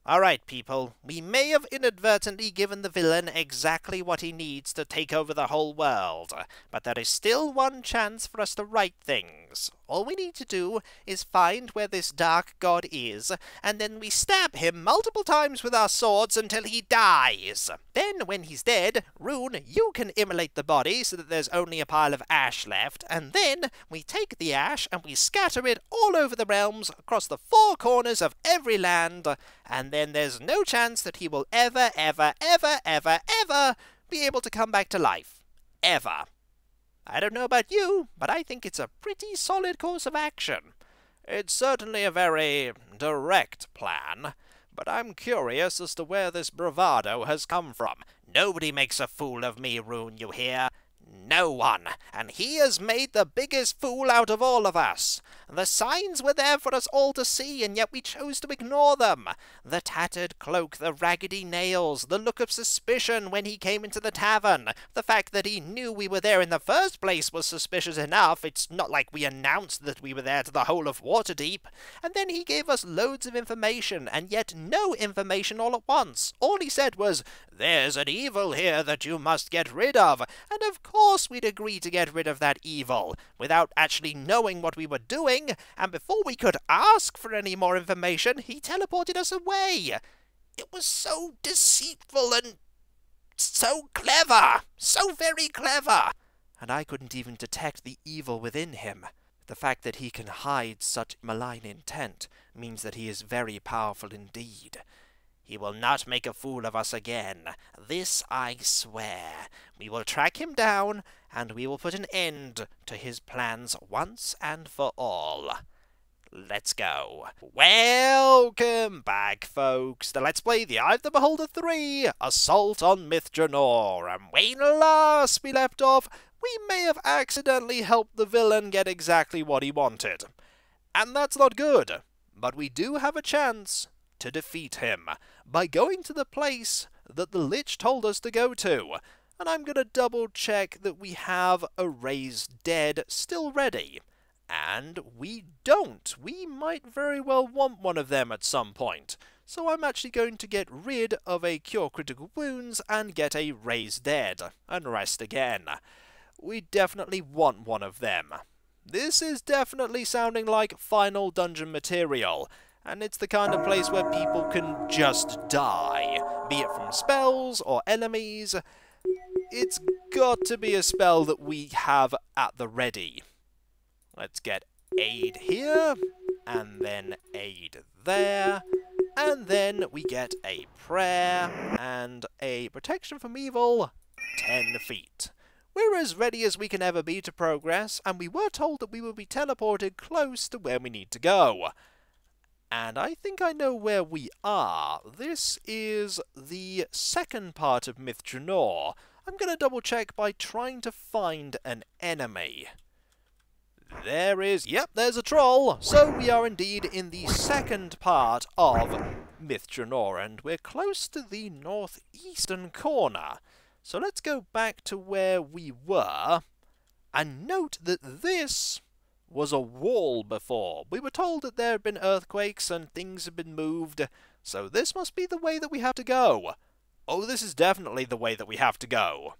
Alright, people, we may have inadvertently given the villain exactly what he needs to take over the whole world, but there is still one chance for us to right things. All we need to do is find where this dark god is, and then we stab him multiple times with our swords until he dies. Then, when he's dead, Rune, you can immolate the body so that there's only a pile of ash left, and then we take the ash and we scatter it all over the realms, across the four corners of every land, and then there's no chance that he will ever be able to come back to life. Ever. I don't know about you, but I think it's a pretty solid course of action. It's certainly a very direct plan, but I'm curious as to where this bravado has come from. Nobody makes a fool of me, Rune, you hear? No one, and he has made the biggest fool out of all of us. The signs were there for us all to see, and yet we chose to ignore them. The tattered cloak, the raggedy nails, the look of suspicion when he came into the tavern. The fact that he knew we were there in the first place was suspicious enough. It's not like we announced that we were there to the whole of Waterdeep. And then he gave us loads of information, and yet no information all at once. All he said was, "There's an evil here that you must get rid of," and of course we'd agree to get rid of that evil, without actually knowing what we were doing, and before we could ask for any more information, he teleported us away. It was so deceitful and so clever, so very clever. And I couldn't even detect the evil within him. The fact that he can hide such malign intent means that he is very powerful indeed. He will not make a fool of us again. This I swear. We will track him down, and we will put an end to his plans once and for all. Let's go. Welcome back, folks, to Let's Play The Eye of the Beholder 3, Assault on Myth Drannor. And when last we left off, we may have accidentally helped the villain get exactly what he wanted. And that's not good, but we do have a chance to defeat him by going to the place that the Lich told us to go to. And I'm going to double check that we have a raised dead still ready. And we don't. We might very well want one of them at some point. So I'm actually going to get rid of a Cure Critical Wounds and get a raised dead and rest again. We definitely want one of them. This is definitely sounding like final dungeon material. And it's the kind of place where people can just die, be it from spells or enemies. It's got to be a spell that we have at the ready. Let's get aid here, and then aid there, and then we get a prayer and a protection from evil, 10 feet. We're as ready as we can ever be to progress, and we were told that we will be teleported close to where we need to go. And I think I know where we are. This is the second part of Myth Drannor. I'm going to double check by trying to find an enemy. Yep, there's a troll. So we are indeed in the second part of Myth Drannor, and we're close to the northeastern corner. So let's go back to where we were, and note that this was a wall before. We were told that there had been earthquakes and things had been moved, so this must be the way that we have to go. Oh, this is definitely the way that we have to go.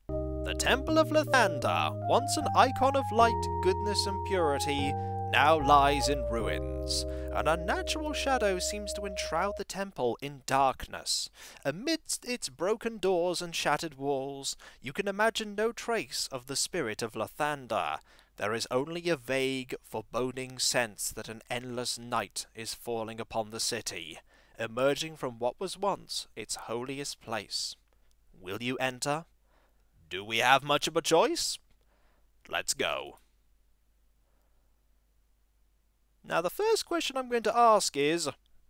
The Temple of Lathander, once an icon of light, goodness and purity, now lies in ruins. An unnatural shadow seems to enshroud the temple in darkness. Amidst its broken doors and shattered walls, you can imagine no trace of the spirit of Lathander. There is only a vague, foreboding sense that an endless night is falling upon the city, emerging from what was once its holiest place. Will you enter? Do we have much of a choice? Let's go. Now the first question I'm going to ask is,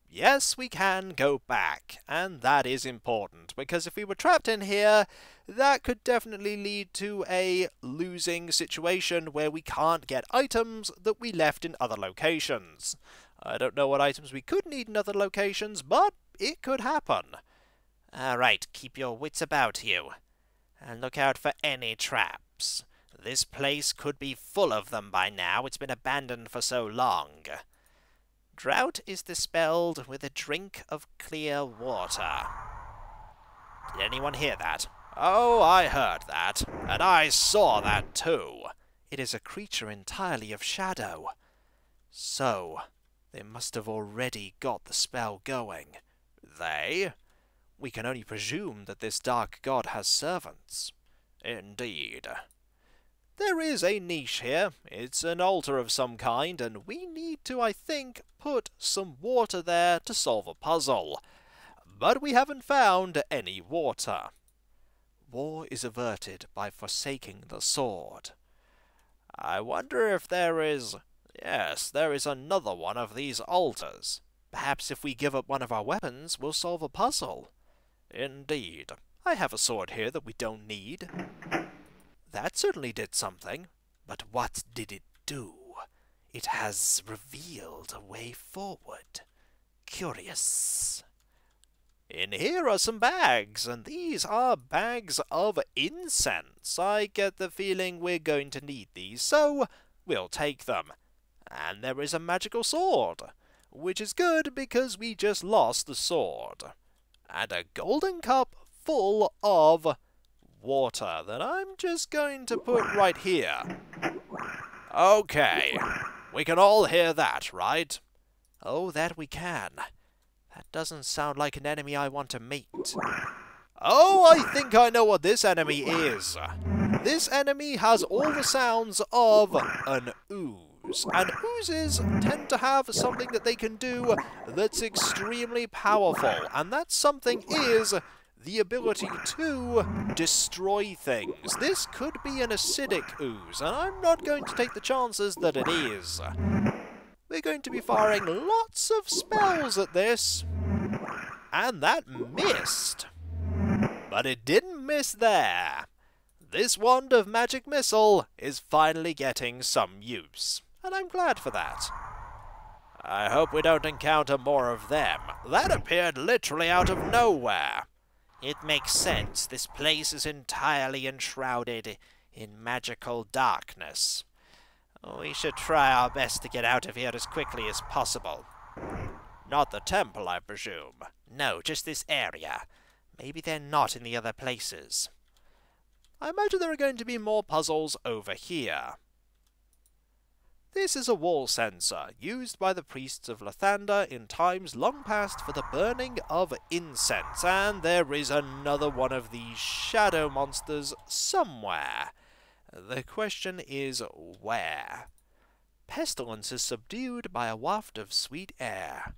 yes, we can go back, and that is important, because if we were trapped in here, that could definitely lead to a losing situation where we can't get items that we left in other locations. I don't know what items we could need in other locations, but it could happen. Alright, keep your wits about you, and look out for any traps. This place could be full of them by now. It's been abandoned for so long. Drought is dispelled with a drink of clear water. Did anyone hear that? Oh, I heard that, and I saw that too. It is a creature entirely of shadow. So, they must have already got the spell going. They? We can only presume that this dark god has servants. Indeed. There is a niche here. It's an altar of some kind, and we need to, I think, put some water there to solve a puzzle. But we haven't found any water. War is averted by forsaking the sword. I wonder if there is... Yes, there is another one of these altars. Perhaps if we give up one of our weapons, we'll solve a puzzle. Indeed. I have a sword here that we don't need. That certainly did something. But what did it do? It has revealed a way forward. Curious. In here are some bags, and these are bags of incense. I get the feeling we're going to need these, so we'll take them. And there is a magical sword, which is good because we just lost the sword. And a golden cup full of water that I'm just going to put right here. Okay, we can all hear that, right? Oh, that we can. That doesn't sound like an enemy I want to meet. Oh, I think I know what this enemy is. This enemy has all the sounds of an ooze. And oozes tend to have something that they can do that's extremely powerful. And that something is the ability to destroy things. This could be an acidic ooze, and I'm not going to take the chances that it is. We're going to be firing lots of spells at this. And that missed. But it didn't miss there. This wand of magic missile is finally getting some use. And I'm glad for that. I hope we don't encounter more of them. That appeared literally out of nowhere. It makes sense. This place is entirely enshrouded in magical darkness. We should try our best to get out of here as quickly as possible. Not the temple, I presume. No, just this area. Maybe they're not in the other places. I imagine there are going to be more puzzles over here. This is a wall sensor, used by the priests of Lathander in times long past for the burning of incense, and there is another one of these shadow monsters somewhere. The question is, where? Pestilence is subdued by a waft of sweet air.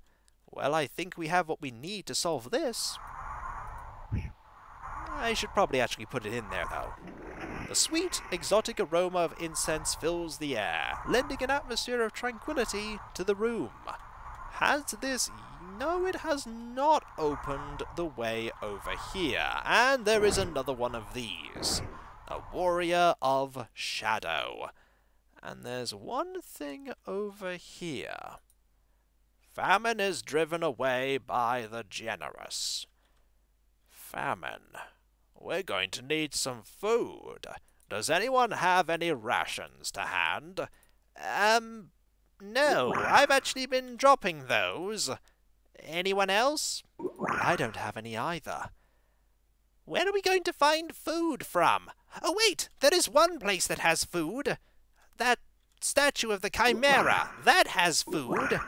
Well, I think we have what we need to solve this. I should probably actually put it in there, though. The sweet, exotic aroma of incense fills the air, lending an atmosphere of tranquility to the room. Has this... No, it has not opened the way over here. And there is another one of these. A warrior of shadow. And there's one thing over here. Famine is driven away by the generous. Famine. We're going to need some food. Does anyone have any rations to hand? No, I've actually been dropping those. Anyone else? I don't have any either. Where are we going to find food from? Oh wait, there is one place that has food. That statue of the Chimera, that has food.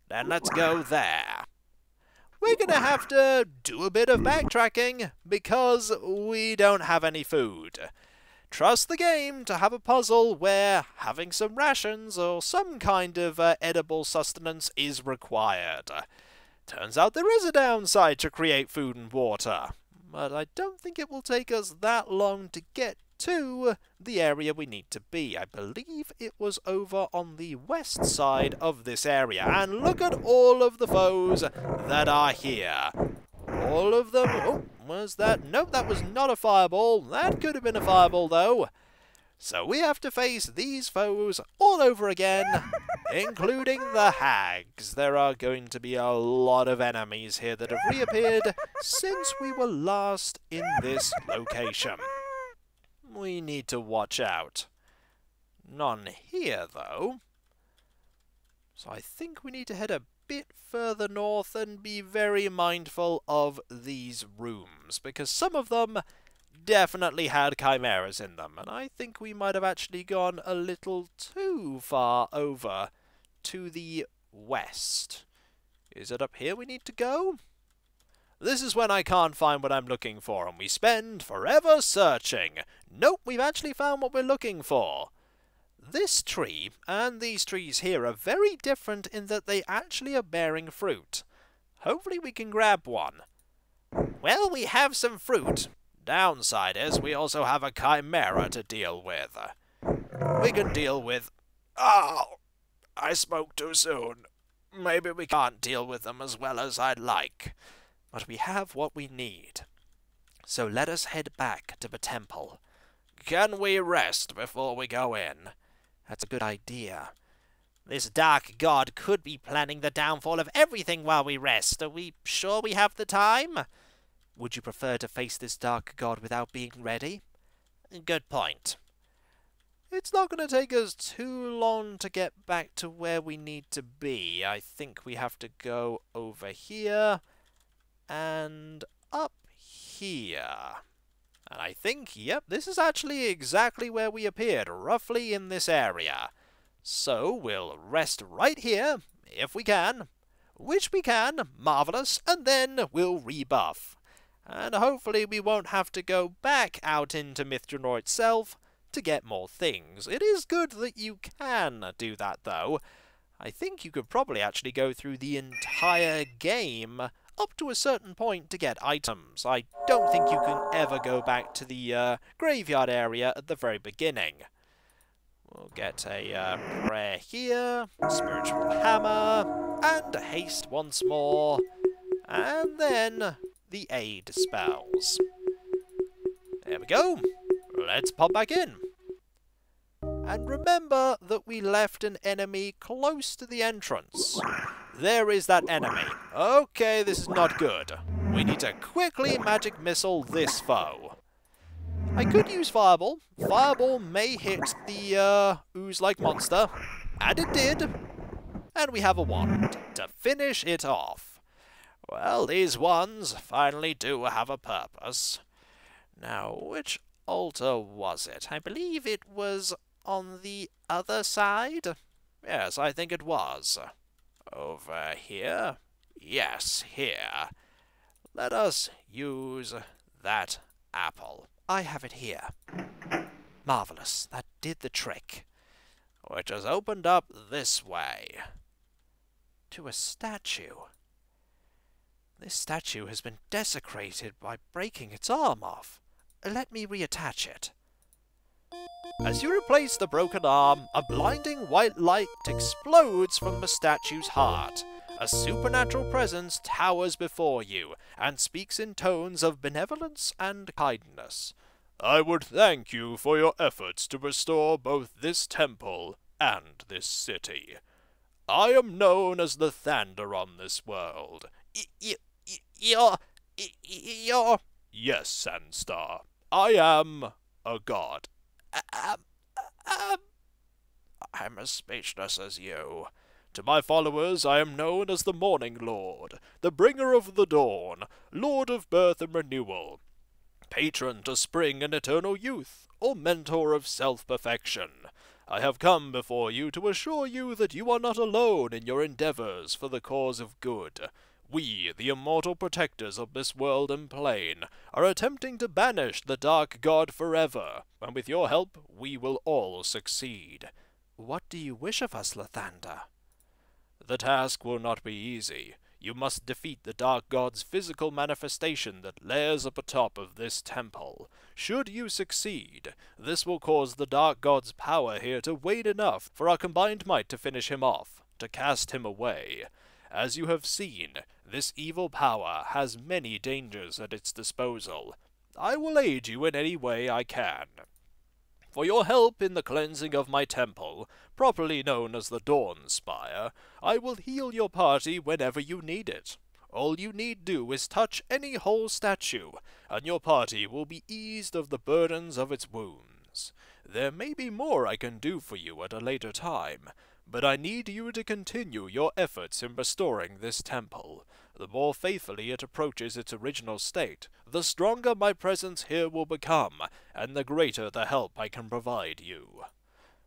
Then let's go there. We're going to have to do a bit of backtracking, because we don't have any food. Trust the game to have a puzzle where having some rations or some kind of edible sustenance is required. Turns out there is a downside to create food and water, but I don't think it will take us that long to get to the area we need to be. I believe it was over on the west side of this area. And look at all of the foes that are here. All of them... Oh, was that... Nope, that was not a fireball. That could have been a fireball, though. So we have to face these foes all over again, including the hags. There are going to be a lot of enemies here that have reappeared since we were last in this location. We need to watch out. None here, though. So I think we need to head a bit further north and be very mindful of these rooms, because some of them definitely had chimeras in them, and I think we might have actually gone a little too far over to the west. Is it up here we need to go? This is when I can't find what I'm looking for, and we spend forever searching. Nope, we've actually found what we're looking for. This tree and these trees here are very different in that they actually are bearing fruit. Hopefully we can grab one. Well, we have some fruit. Downside is we also have a chimera to deal with. We can deal with... Oh! I spoke too soon. Maybe we can't deal with them as well as I'd like. But we have what we need. So let us head back to the temple. Can we rest before we go in? That's a good idea. This dark god could be planning the downfall of everything while we rest. Are we sure we have the time? Would you prefer to face this dark god without being ready? Good point. It's not going to take us too long to get back to where we need to be. I think we have to go over here and up here. And I think, yep, this is actually exactly where we appeared, roughly in this area. So we'll rest right here, if we can, which we can, marvellous, and then we'll rebuff. And hopefully we won't have to go back out into Myth Drannor itself to get more things. It is good that you can do that, though. I think you could probably actually go through the entire game up to a certain point to get items. I don't think you can ever go back to the graveyard area at the very beginning. We'll get a prayer here, spiritual hammer, and haste once more, and then the aid spells. There we go. Let's pop back in. And remember that we left an enemy close to the entrance. There is that enemy. Okay, this is not good. We need to quickly magic missile this foe. I could use Fireball. Fireball may hit the ooze-like monster. And it did. And we have a wand to finish it off. Well, these wands finally do have a purpose. Now, which altar was it? I believe it was on the other side? Yes, I think it was. Over here? Yes, here. Let us use that apple. I have it here. Marvellous. That did the trick. Which has opened up this way. To a statue. This statue has been desecrated by breaking its arm off. Let me reattach it. As you replace the broken arm, a blinding white light explodes from the statue's heart. A supernatural presence towers before you, and speaks in tones of benevolence and kindness. I would thank you for your efforts to restore both this temple and this city. I am known as the Thunder on this world. You're... Yes, Sandstar. I am a god. I'm as speechless as you. To my followers I am known as the Morning Lord, the Bringer of the Dawn, Lord of Birth and Renewal, Patron to Spring and Eternal Youth, or Mentor of Self-Perfection. I have come before you to assure you that you are not alone in your endeavors for the cause of good. We, the immortal protectors of this world and plane, are attempting to banish the Dark God forever, and with your help we will all succeed. What do you wish of us, Lathander? The task will not be easy. You must defeat the Dark God's physical manifestation that lairs up atop of this temple. Should you succeed, this will cause the Dark God's power here to wane enough for our combined might to finish him off, to cast him away. As you have seen, this evil power has many dangers at its disposal. I will aid you in any way I can. For your help in the cleansing of my temple, properly known as the Dawn Spire, I will heal your party whenever you need it. All you need do is touch any whole statue, and your party will be eased of the burdens of its wounds. There may be more I can do for you at a later time, but I need you to continue your efforts in restoring this temple. The more faithfully it approaches its original state, the stronger my presence here will become, and the greater the help I can provide you.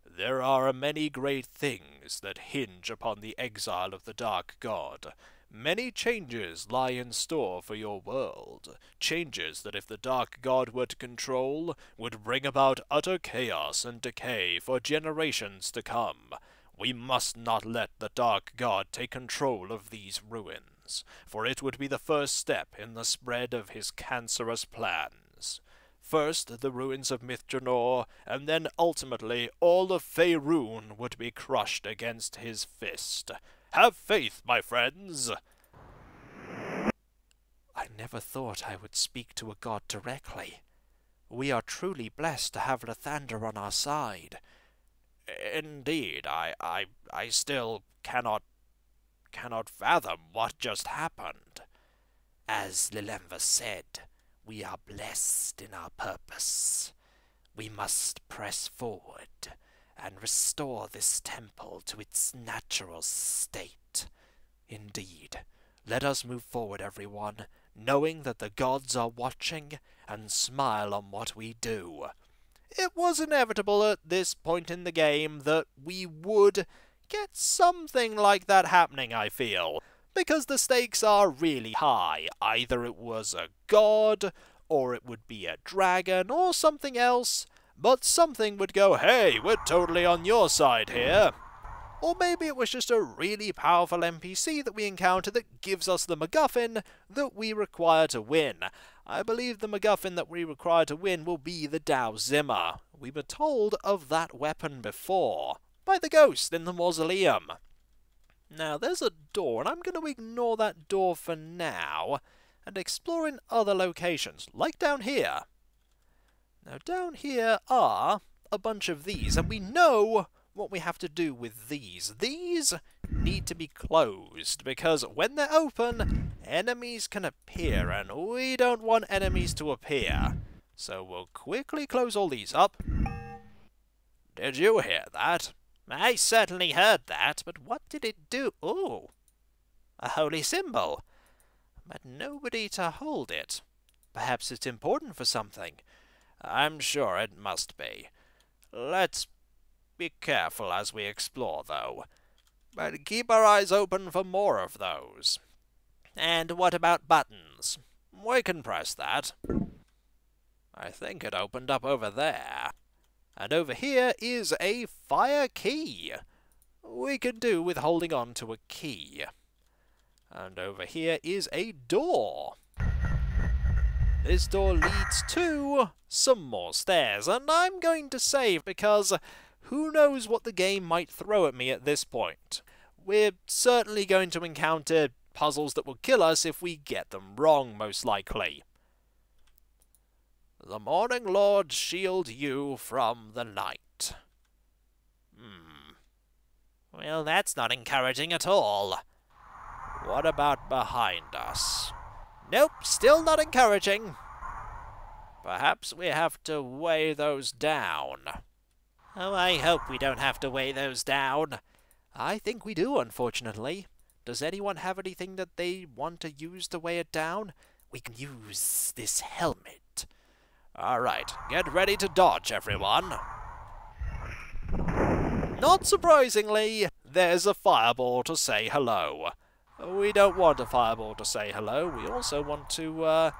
There are many great things that hinge upon the exile of the Dark God. Many changes lie in store for your world, changes that if the Dark God were to control, would bring about utter chaos and decay for generations to come. We must not let the Dark God take control of these ruins, for it would be the first step in the spread of his cancerous plans. First the ruins of Myth Drannor, and then ultimately all of Faerun would be crushed against his fist. Have faith, my friends! I never thought I would speak to a god directly. We are truly blessed to have Lathander on our side. Indeed, I still cannot fathom what just happened. As Lilenva said, we are blessed in our purpose. We must press forward and restore this temple to its natural state. Indeed, let us move forward, everyone, knowing that the gods are watching and smile on what we do. It was inevitable at this point in the game that we would get something like that happening, I feel, because the stakes are really high. Either it was a god, or it would be a dragon, or something else, but something would go, hey, we're totally on your side here. Or maybe it was just a really powerful NPC that we encounter that gives us the MacGuffin that we require to win. I believe the MacGuffin that we require to win will be the Dao Zimmer. We were told of that weapon before, by the ghost in the mausoleum. Now, there's a door, and I'm going to ignore that door for now, and explore in other locations, like down here. Now, down here are a bunch of these, and we know what we have to do with these. These need to be closed, because when they're open, enemies can appear, and we don't want enemies to appear. So we'll quickly close all these up. Did you hear that? I certainly heard that, but what did it do? Oh, a holy symbol. But nobody to hold it. Perhaps it's important for something. I'm sure it must be. Let's be careful as we explore, though. But keep our eyes open for more of those. And what about buttons? We can press that. I think it opened up over there. And over here is a fire key. We can do with holding on to a key. And over here is a door. This door leads to some more stairs, and I'm going to save because who knows what the game might throw at me at this point. We're certainly going to encounter puzzles that will kill us if we get them wrong, most likely. The Morning Lord shield you from the night. Well, that's not encouraging at all. What about behind us? Nope, still not encouraging. Perhaps we have to weigh those down. Oh, I hope we don't have to weigh those down. I think we do, unfortunately. Does anyone have anything that they want to use to weigh it down? We can use this helmet. Alright, get ready to dodge, everyone. Not surprisingly, there's a fireball to say hello. We don't want a fireball to say hello, we also want to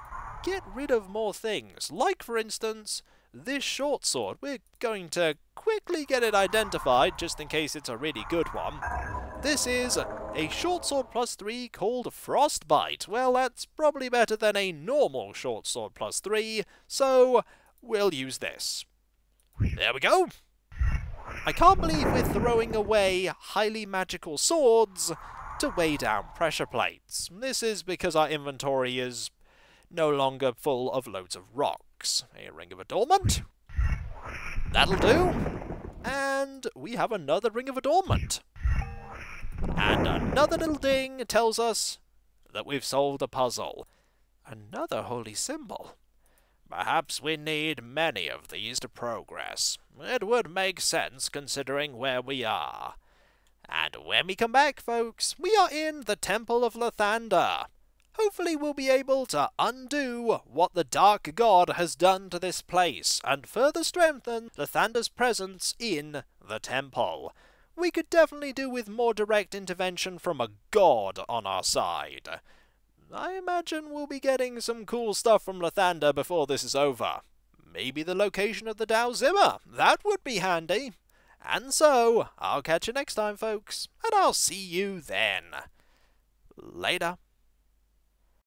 get rid of more things. Like, for instance, this short sword. We're going to quickly get it identified, just in case it's a really good one. This is a short sword +3 called Frostbite. Well, that's probably better than a normal short sword +3, so we'll use this. There we go! I can't believe we're throwing away highly magical swords to weigh down pressure plates. This is because our inventory is no longer full of loads of rocks. A Ring of Adornment. That'll do. And we have another Ring of Adornment. And another little ding tells us that we've solved a puzzle. Another holy symbol. Perhaps we need many of these to progress. It would make sense considering where we are. And when we come back, folks, we are in the Temple of Lathander. Hopefully we'll be able to undo what the Dark God has done to this place, and further strengthen Lathander's presence in the temple. We could definitely do with more direct intervention from a god on our side. I imagine we'll be getting some cool stuff from Lathander before this is over. Maybe the location of the Dao Zimmer, that would be handy. And so, I'll catch you next time, folks, and I'll see you then. Later.